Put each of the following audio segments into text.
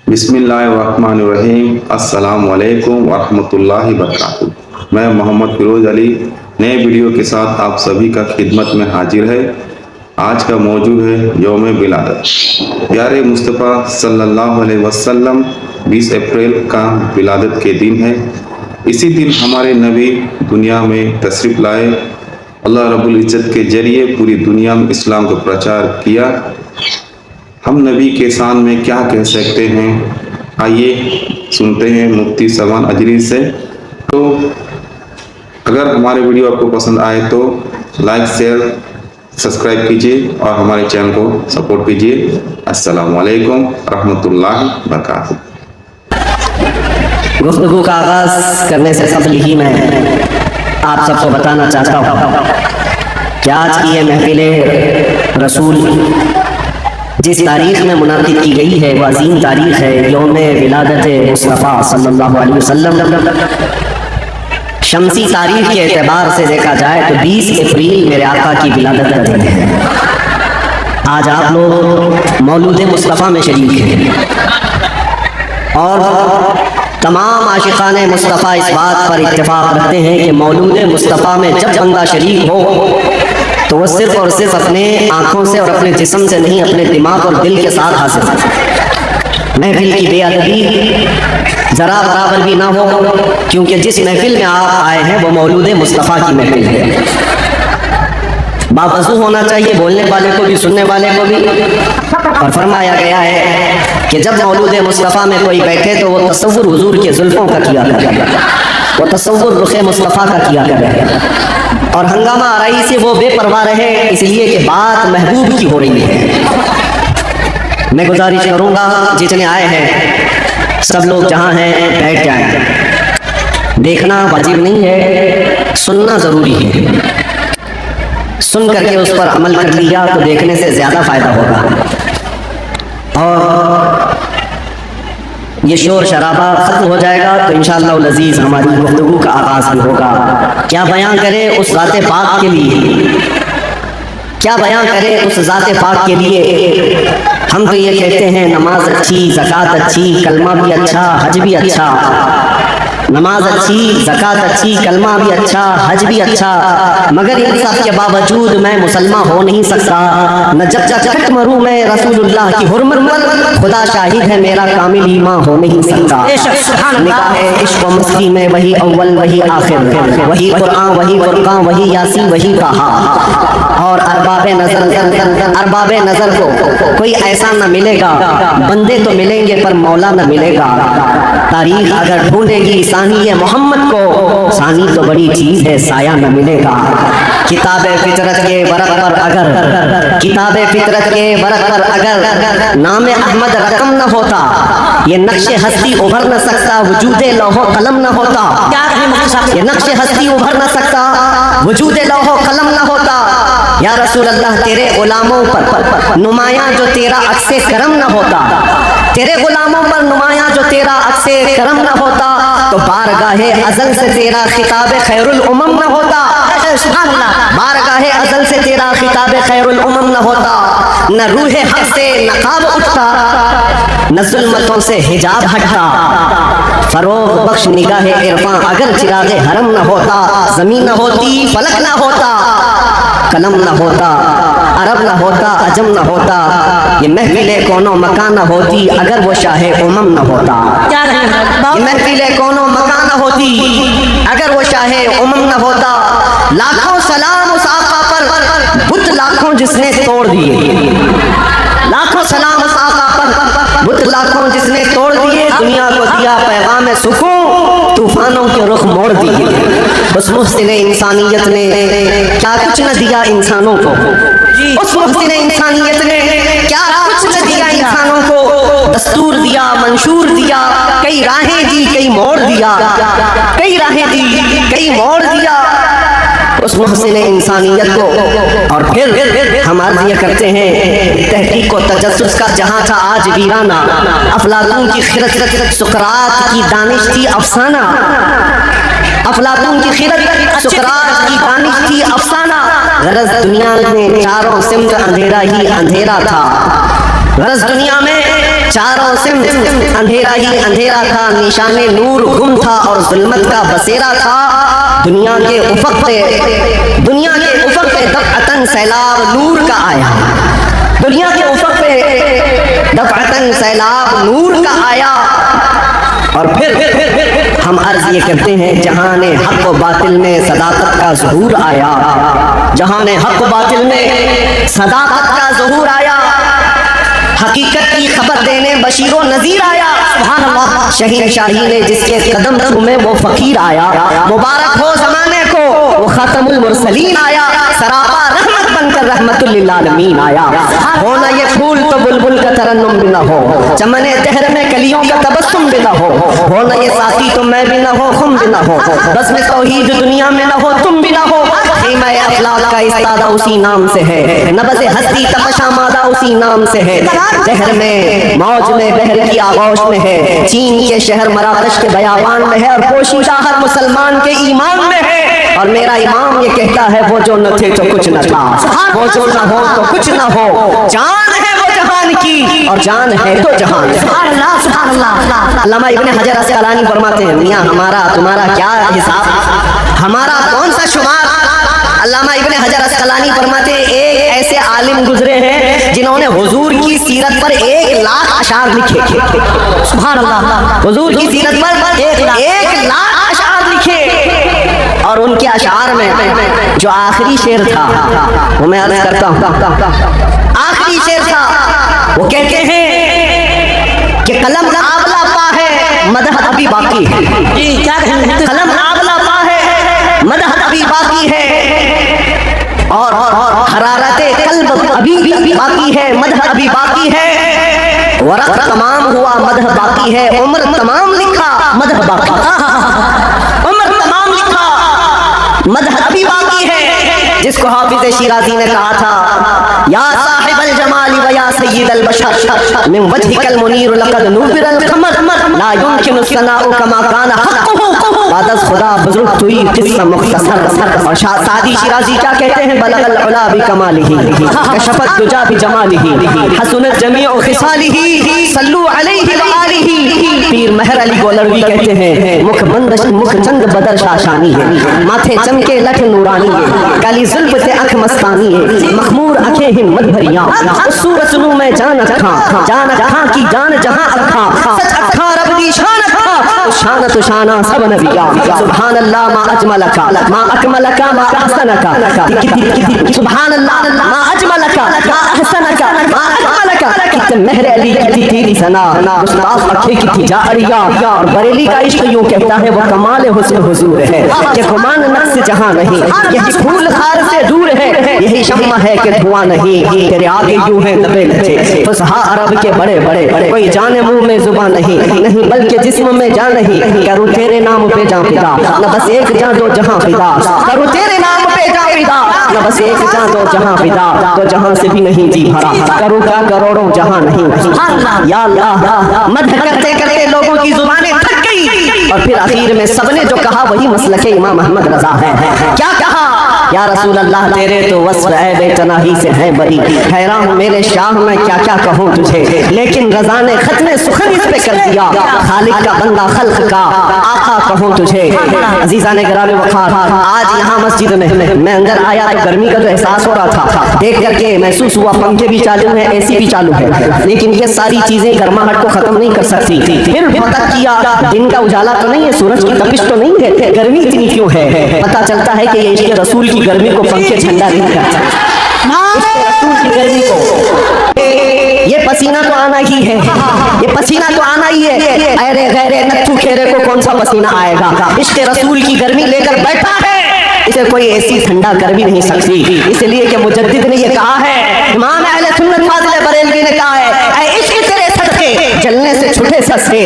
बिस्मिल्लाहिर्रहमानिर्रहीम। अस्सलाम वालेकुम वरहमतुल्लाहि वबरकातुहू। मैं मोहम्मद फिरोज अली नए वीडियो के साथ आप सभी का खिदमत में हाजिर है। आज का मौजू है यौम विलादत। प्यारे मुस्तफ़ा सल्लल्लाहु अलैहि वसल्लम 20 अप्रैल का विलादत के दिन है। इसी दिन हमारे नबी दुनिया में तशरीफ़ लाए। अल्लाह रब्बुल इज़्ज़त के जरिए पूरी दुनिया में इस्लाम का प्रचार किया। हम नबी के शान में क्या कह सकते हैं, आइए सुनते हैं मुफ्ती सलमान अजरी से। तो अगर हमारे वीडियो आपको पसंद आए तो लाइक शेयर सब्सक्राइब कीजिए और हमारे चैनल को सपोर्ट कीजिए। अस्सलामु अलैकुम रहमतुल्लाहि व बरकातुहू। गुफ्तगू का आगाज़ करने से कबल ही मैं आप सबको बताना चाहता हूँ कि आज की ये महफिल रसूल जिस तारीख में मुनाकिद की गई है वो अजीम तारीख है, यौम विलादत मुस्तफ़ा सल्लल्लाहु अलैहि वसल्लम। शमसी तारीख के एतबार से देखा जाए तो 20 अप्रैल मेरे आका की विलादत का दिन है। आज आप लोग मौलूद मुस्तफ़ा में शरीक हैं और तमाम आशिकाने मुस्तफ़ा इस बात पर इत्तेफाक रखते हैं कि मौलूद मुस्तफ़ा में जब बंदा शरीक हो तो वो सिर्फ और सिर्फ अपने आँखों से और अपने जिस्म से नहीं, अपने दिमाग और दिल के साथ हासिल हो। महफिल की बेअदबी ज़रा बराबर भी ना हो, क्योंकि जिस महफिल में आप आए हैं वो मौलूद मुस्तफ़ा की महफिल है। बावजू होना चाहिए बोलने वाले को भी, सुनने वाले को भी। और फरमाया गया है कि जब मौलूद मुस्तफ़ा में कोई बैठे तो वो तसव्वुर हुजूर के जुल्फ़ों का किया करे, वो तसव्वुर रुख़ मुस्तफ़ा का किया करे और हंगामा आराई से वो बेपरवाह रहे, इसलिए कि बात महबूब की हो रही है। मैं गुजारिश करूँगा जितने आए हैं सब लोग जहाँ हैं बैठ जाएं। देखना वाजिब नहीं है, सुनना ज़रूरी है। सुन करके उस पर अमल कर लिया तो देखने से ज़्यादा फ़ायदा होगा। और ये शोर शराबा ख़त्म हो जाएगा तो इंशाअल्लाह अज़ीज़ हमारी गुफ्तगू का आगाज़ भी होगा। क्या बयां करें उस ज़ाते पाक के लिए, क्या बयां करें उस ज़ाते पाक के लिए। हम तो ये कहते हैं नमाज अच्छी, ज़कात अच्छी, कलमा भी अच्छा, हज भी अच्छा। नमाज अच्छी, ज़कात अच्छी, कलमा भी अच्छा, हज भी अच्छा, मगर इन सब के बावजूद मैं मुसलमान हो नहीं सकता। न जब तक मरूं मैं रसूलुल्लाह की हुर्मत पर, खुदा शाहिद है मेरा कामिल ईमान हो नहीं सकता। निकाह इश्क व मस्ती में वही अव्वल वही आखिर, वही कुरान वही फुरकान वही यासीन वही कहा। और अरबाबे नजर को कोई ऐसा न मिलेगा, बंदे तो मिलेंगे पर मौला न मिलेगा। तारीख अगर ढूंढेगी सानी मोहम्मद को, सानी तो बड़ी चीज है साया न मिलेगा। किताबे फितरत के वरक पर अगर, किताबे फितरत के वरक पर अगर नाम अहमद रकम न होता, ये नक्शे हस्ती उभर न सकता, वजूदे लौहो कलम न होता। ये नक्शे हस्ती उभर न सकता, वजूदे लौहो कलम न होता। या रसूल अल्लाह तेरे गुलामों पर नुमाया जो तेरा अक्से करम न होता, तेरे गुलामों पर नुमाया जो तेरा अक्से करम न होता, तो बारगाहे अज़ल से तेरा खिताब खैरुल उमम न होता। बारगाहे अज़ल से तेरा खिताब खैरुल उमम न होता। न रूहे हक से नकाब उठता, न ज़ुल्मतों से हिजाब हटता। फरोग बख्श निगाहे इरफान अगर चिरागे हरम न होता, ज़मीन न होती फलक न होता, कलम न होता अरब न होता अजम न होता, ये महफिले कोनो मकान न होती अगर वो शाहे उमम न होता। ये महफिले कोनो मकान न होती अगर वो शाहे उमम न होता। लाखों सलाम उस आका पर, बुत लाखों जिसने तोड़ दिए। लाखों सलाम उस आका पर, बुत लाखों जिसने तोड़ दिए। दुनिया को दिया पैगाम सुकून, तूफानों के रुख मोड़ दिए। उस मुहसिन इंसानियत ने क्या कुछ न दिया इंसानों को, उस मुहसिन इंसानियत ने क्या कुछ न दिया इंसानों को। दस्तूर दिया, मंशूर दिया, कई राहें दी कई मोड़ दिया, कई राहें दी कई मोड़ दिया उस मुहसिन इंसानियत को। और फिर हम अर्ज़ ये करते हैं तहकीक व तजस्सुस का जहाँ था आज वीराना, अफलातून की खिरत सुकरात की दानिश थी अफसाना। अफलातून की खिरत सुकरात की दानिश थी अफसाना। गरज दुनिया में चारों सिमत अंधेरा ही अंधेरा था, गरज दुनिया में चारों सिमत अंधेरा ही अंधेरा था, निशाने नूर गुम था और जुल्मत का बसेरा था। दुनिया के उफक पे दफ़अतन सैलाब नूर का आया, दुनिया के उफक पे दफ़अतन सैलाब नूर का आया। और फिर हम अर्ज ये करते हैं, जहाने हक व बातिल में सदाकत का ज़हूर आया, जहाने हक व बातिल में सदाकत का ज़हूर आया, हकीकत की खबर देने बशीरो नजीर आया। सुभान अल्लाह, शहीनशाही ने जिसके कदम चूमे वो फकीर आया। मुबारक हो ज़माने को वो खातमुल मुरसलीन आया, सरापा रहमत बनकर रहमतुल लिल आलमीन आया। हो ना ये फूल तो बुलबुल का तरन्नुम भी ना हो, चमने दहर में कलियों का तबस्सुम भी ना हो ना ये साथी तो मैं भी ना हो, खुम भी ना हो, बस में तौहीद दुनिया में ना हो, तुम भी ना हो। ख़ीमा अखलाक का इस्तादा उसी नाम से है, नबज़ हस्ती तमशा मादा उसी नाम से है। शहर में मौज में बहर की आगोश में है, चीन के शहर मराकश के बयाबान में है, और पोशीदा हर मुसलमान के ईमान में है। और मेरा इमाम ये कहता है, वो जो न थे तो कुछ न था, वो जो न हो तो कुछ न हो, जान है वो जहान की और जान है तो जहान। अल्लामा इब्ने हजर अस्कलानी फरमाते हैं, मियाँ हमारा तुम्हारा क्या हिसाब, हमारा कौन सा शुमार। अल्लामा इब्ने हजर अस्कलानी फरमाते हैं, एक ऐसे आलिम गुजरे हैं जिन्होंने हुजूर की सीरत पर 1 लाख अशार लिखे। सुभान अल्लाह, हुजूर की सीरत पर 1 लाख अशार लिखे। और उनके अशार में जो आखिरी शेर था, वो मैं अर्ज करता हूँ, आखिरी शेर था, वो कहते हैं कि कलम आबला पा है मदह अभी बाकी है। क्या कहें, कलम आबला पा है मदह अभी बाकी है, और हरारते कल्ब अभी बाकी है, मदह अभी बाकी है, वरक़ तमाम हुआ मदह बाकी है, उम्र तमाम लिखा मदह बाकी, उम्र तमाम लिखा मदह अभी बाकी है। जिसको हाफिज़ शिराज़ी ने कहा था, या साहिबल जमाली व या सय्यिदल बशर मिन वजहिकल मुनीर लक़द नूबिरल क़मर ला युमकिनु सनाउ कमा काना हक़्क़ुहु बादस खुदा बुजुर्ग तुई किस्सा मुख्तसर। और सादी शिराज़ी क्या कहते हैं, बलगल उला बि कमालिही कशफत दुजा बि जमालिही हसनत जमीउ खिसालिही सल्लू अलैहि व आलिही। पीर महर अली गोलरवी कहते हैं, मुख चंद बदर शाशानी है, माथे चमके लठ नूरानी है, काली जुल्फ से अख मस्तानी है, मखमूर अखे हिम्मत भरिया, सूरत नू में जान अखा की जान जहां अखा, सच अखा रब दी शान अखा, शान तो शाना सब नबिया। सुभान अल्लाह मा अजमलका मा अकमलका मा अहसनका, सुभान अल्लाह मा अजमलका मा अहसनका मा अकमलका। कितने महर अली की तेरी सना, गुस्ताख अखे की थी जारिया। और बरेली का इश्क यूं कहता है, वो कमाल हुस्न हुजूर है, ये गुमान नक्श जहां नहीं, यही फूल खार से दूर है, यही शम्मा है कि धुआं नहीं, तेरे आगे यूं है दबे लचे फुसहा अरब के बड़े बड़े, कोई जाने मुंह में जुबान नहीं, नहीं बल्कि जिस्म में जान नहीं, करूं तेरे नाम पे जान फिदा, न बस एक जान दो जहां फिदा, करूं तेरे नाम पे जान फिदा, न बस एक जान दो जहां फिदा, तो जहां से भी नहीं जी भरा, करूं क्या करोड़ों जहां नहीं। या अल्लाह, मदह करते करते लोगों की जुबानें थक गई, और फिर आखिर में सबने जो कहा वही मसलके इमाम अहमद रजा है। क्या कहा, या रसूल अल्लाह तेरे तो वस्फ है बेतनाही से है बरी, हैरान हूँ मेरे शाह मैं क्या क्या कहूँ तुझे, लेकिन रजा ने खत्म सुखन इस पे कर दिया, खालिक का बंदा खल्क का आका कहूँ तुझे। अजीजा ने गिराने वखार, आज यहाँ मस्जिद में मैं अंदर आया तो गर्मी का जो एहसास हो रहा था, देख करके महसूस हुआ पंखे भी चालू है, एसी भी चालू है, लेकिन ये सारी चीजें गर्माहट को खत्म नहीं कर सकती। फिर पता किया, दिन का उजाला तो नहीं है, सूरज की तपिश तो नहीं है, गर्मी इतनी क्यों है। पता चलता है कि ये इश्क़ रसूल की गर्मी को पंखे ठंडा नहीं करता, रसूल की गर्मी को ये पसीना तो आना ही है, ये पसीना तो आना ही है। अरे गैरे नत्थू खेरे को कौन सा पसीना आएगा, इश्क़ रसूल की गर्मी लेकर बैठा है, इसे कोई ऐसी ठंडा कर भी नहीं सकती। इसलिए कि मुजद्दिद ने ये कहा है, इमाम अहले सुन्नत फाज़िल बरेलवी ने कहा है, ऐ इश्क़ तेरे सदके जलने से छुटे सस्ते,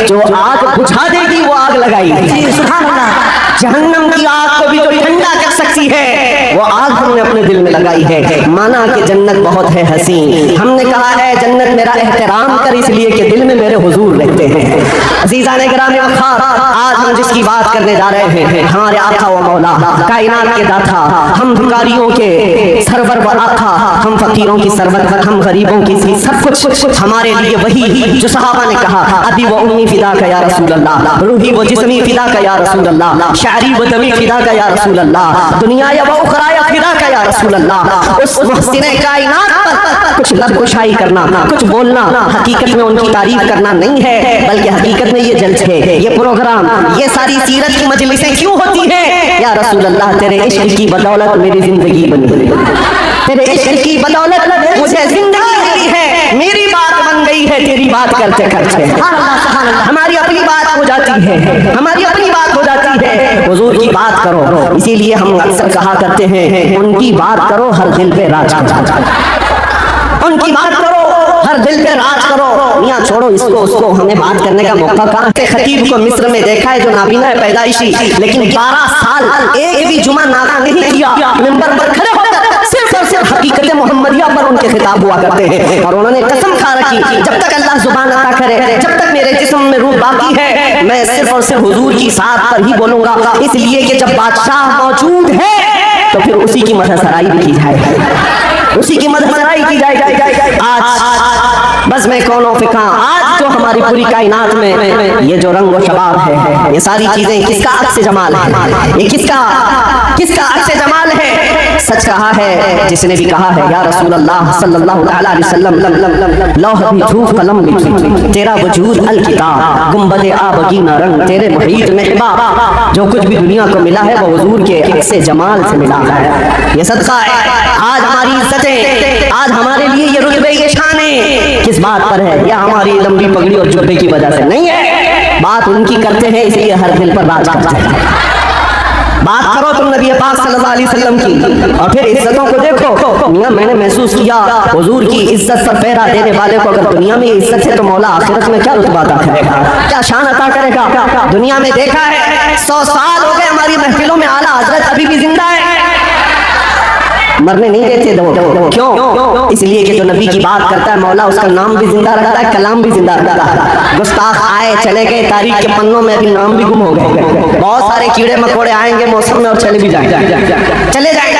जो आग बुझा देगी वो आग लगाई। सुभान अल्लाह, जहन्नम की आग को भी जो ठंडा कर सकती है वो आग हमने अपने दिल में लगाई है। माना कि जन्नत बहुत है हसीन, हमने कहा है जन्नत मेरा एहतराम कर, इसलिए कि दिल में मेरे हुजूर रहते हैं। अज़ीज़ान गिरामी वक़ार, आज हम जिसकी बात करने जा रहे हैं हमारे आका व मौला, कायनात के दाता, हम भिखारियों के सरवर व आका, हम फकीरों की सरवत, हम गरीबों की सब कुछ हमारे लिए वही जो सहाबा ने कहा, अबी व उम्मी फिदा का या रसूल अल्लाह, रूही व जिस्मी फिदा का या रसूल अल्लाह, शारी व दमी फिदा का या रसूल अल्लाह, दुनिया या व उखरा या फिदा का या रसूल अल्लाह। उस मुहसिने कायनात पर कुछ लबकुशाई करना, कुछ बोलना हकीकत में उनकी तारीफ करना नहीं है, बल्कि हकीकत में ये जलसे, ये प्रोग्राम, ये सारी सीरत की मजलिसें क्यों होती हैं? या रसूल अल्लाह, तेरे इश्क की बदौलत मेरी जिंदगी बनी, तेरे इश्क की बदौलत मुझे जिंदगी मिली है, मेरी बात बन गई है तेरी बात करते करते। हमारी अपनी बात हो जाती है, हमारी अपनी बात हो जाती है, हुजूर की बात करो। इसीलिए हम अक्सर कहा करते हैं, उनकी बात करो हर दिल पे राज करो, उनकी बात करो हर दिल पे राज करो। मियां छोड़ो इसको उसको, हमें बात करने का मौका कहाँ? खतीब को मिस्र में देखा है जो नाबीना है पैदाइशी, लेकिन 12 साल एक भी जुमा नादा नहीं किया, मिंबर पर खड़े होकर सिर्फ और सिर्फ हकीकत मोहम्मदिया पर उनके खिताब हुआ करते हैं। और उन्होंने कसम खा रखी, जब तक अल्लाह जुबान अता करे, जब तक मेरे जिस्म में रूह बाकी है, मैं सिर्फ और सिर्फ हुजूर की साथ पर ही बोलूंगा। इसलिए कि जब बादशाह मौजूद है तो फिर उसी की मदहसराई भी की जाए, उसी की मदहसराई की जाए। आज बस मैं कौनों फिका, आज जो हमारी पूरी कायनात में ये जो रंग व शबाब है, ये सारी चीजें किसका अक्स जमाल है? ये किसका अक्स जमाल है? सच कहा है जिसने भी कहा है, या रसूल अल्लाह सल्लल्लाहु अलैहि वसल्लम, लौह भी धूप कलम भी तेरा वजूद अल किताब, गुंबद आबगीना रंग तेरे मुहीत में हिबाब, जो कुछ भी दुनिया को मिला है वो हुजूर के अक्स जमाल से मिला है। ये सदका है। आज हमारी इज्जतें, आज हमारे लिए ये रुतबे, ये शाने किस बात पर है? या हमारी लंबी पगड़ी और जुब्बे की वजह से नहीं है, बात उनकी करते हैं इसलिए हर दिल पर राज करते हैं। बात करो तुम नबी पाक सल्लल्लाहु अलैहि वसल्लम की, और फिर इज्जतों को देखो। मियां मैंने महसूस किया हुजूर की इज्जत पर पहरा देने वाले को अगर दुनिया में इज्जत है तो मौला आखिरत में क्या रुतबा अता करेगा, क्या शान अता करेगा? दुनिया में देखा है 100 साल हो गए हमारी महफिलों में आला हजरत अभी भी जिंदा है, मरने नहीं देते दो। क्यों? इसलिए कि जो नबी की बात करता है मौला उसका नाम भी जिंदा रखता है, कलाम भी जिंदा रखता है। गुस्ताख आए चले गए, तारीख के पन्नों में अभी नाम भी गुम हो गए। बहुत सारे कीड़े मकोड़े आएंगे मौसम में और चले भी जाएंगे, चले जाएंगे,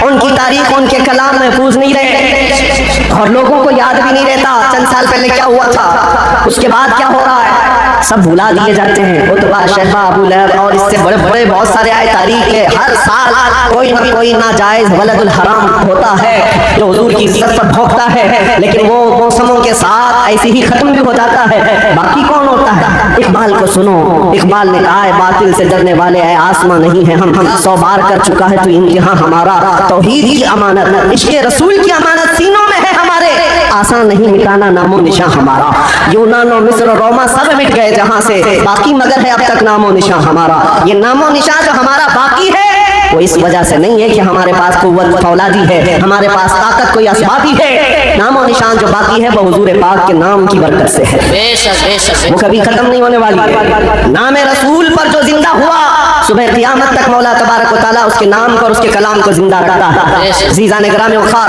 उनकी तारीख उनके कलाम महफूज नहीं रहे और लोगों को याद भी नहीं रहता चंद साल पहले क्या हुआ था, उसके बाद क्या हो रहा है, सब भुला दिए जाते हैं। उतबा, शैबा, अबू लहब और इससे बड़े बड़े बहुत सारे आए तारीख के। हर साल कोई ना कोई नाजायज वलदुल हराम होता है जो हुजूर की इज्जत पर भौंकता है, लेकिन वो मौसमों के साथ ऐसे ही खत्म भी हो जाता है। बाकी कौन होता है? इकबाल को सुनो, इकबाल ने कहा है बातिल से डरने वाले है आसमां नहीं है हम 100 बार कर चुका है तो इम्तिहान हमारा, तौहीद की अमानत, इश्क़ रसूल की अमानत सीनों में है हमारे, आसान नहीं मिटाना नामो निशान हमारा। यूनान और मिस्र और रोमा सब मिट गए जहां से, बाकी मगर है अब तक नामो निशान हमारा। ये नामो निशान जो हमारा बाकी है वो इस वजह से नहीं है कि हमारे पास कुव्वत फौलादी है, हमारे पास ताकत कोई असबाबी है। नामो निशान जो बाकी है वो हुजूर पाक के नाम की बरकत से है, बेशक वो कभी खत्म नहीं होने वाली है। नाम रसूल पर जो जिंदा हुआ सुबह क़यामत तक मौला तबारक व तआला उसके नाम को और उसके कलाम को जिंदा रखता है। अज़ीज़ान गिरामी वक़ार,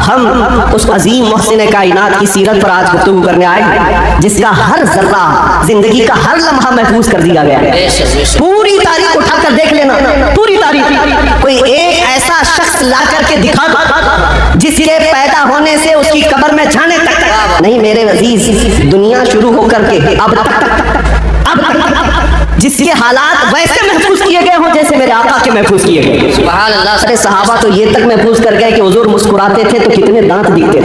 हम उस अजीम मुहसिन कायनात की सीरत पर आज गुफ्तगू करने आए जिसका हर जर्रा, जिंदगी का हर लम्हा महफूज कर दिया गया है। पूरी तारीख उठाकर देख लेना, पूरी तारीख कोई एक ऐसा शख्स ला करके दिखा दो जिसके पैदा होने से उसकी कब्र में जाने तक नहीं, मेरे अजीज, दुनिया शुरू होकर के अब जिसके हालात वैसे महफूज किए गए हों जैसे मेरे आका के महफूज किए गए। सुभान अल्लाह। अरे सहाबा तो ये तक महफूज कर गए कि हुजूर मुस्कुराते थे तो कितने दांत दिखते थे।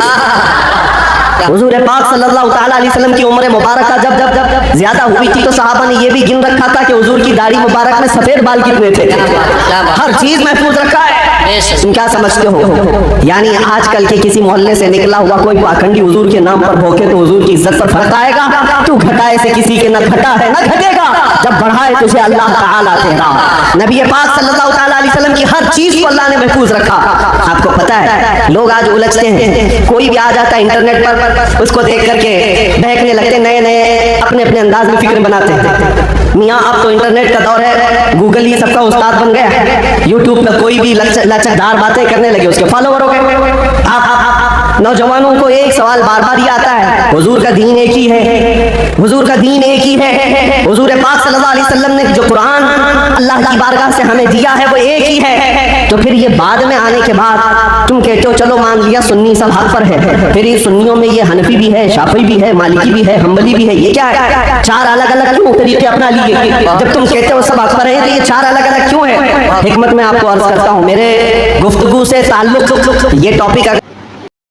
हुजूर पाक सल्लल्लाहु अलैहि वसल्लम की उम्र मुबारक जब ज्यादा हुई थी तो सहाबा ने ये भी गिन रखा था कि हुजूर की दाढ़ी मुबारक में सफेद बाल कितने थे। हर चीज महफूज रखा है। तुम क्या समझते हो? यानी आजकल के किसी मोहल्ले से निकला हुआ कोई पाखंडी हुजूर के नाम पर भोंके तो हुजूर की इज्जत पर फर्क आएगा? तू घटाए से किसी के न घटा है न घटेगा, जब बढ़ाए तुझे अल्लाह ताला तेरा। नबी पाक सल्लल्लाहु अलैहि वसल्लम की हर चीज को अल्लाह ने महफूज रखा। आपको पता है लोग आज उलझते हैं, कोई भी आ जाता है इंटरनेट पर उसको देख करके बहकने लगते, नए नए अपने अपने अंदाज में फिक्र बनाते हैं। मियाँ अब तो इंटरनेट का दौर है, गूगल ही सबका उस्ताद बन गया। यूट्यूब पर कोई भी लचकदार बातें करने लगे उसके फॉलोवर हो गए। आप नौजवानों को एक सवाल बार बार ही आता है, हुजूर का दीन एक ही है, हुजूर का दीन एक ही है। हुजूर पाक सल्लल्लाहु अलैहि वसल्लम ने जो कुरान अल्लाह की बारगाह से हमें दिया है वो एक ही है। तो फिर ये बाद में आने के बाद तुम कहते हो चलो मान लिया सुन्नी सब हक पर है, फिर ये सुन्नियों में ये हनफी भी है, शाफी भी है, मालिकी भी है, हम्बली भी है, ये क्या है? चार अलग अलग क्यों तरीके अपना लिए? जब तुम कहते हो सब हक पर है तो ये चार अलग अलग क्यों है? हिकमत में आपको अर्ज करता हूँ, मेरे गुफ्तगू से ताल्लुक ये टॉपिक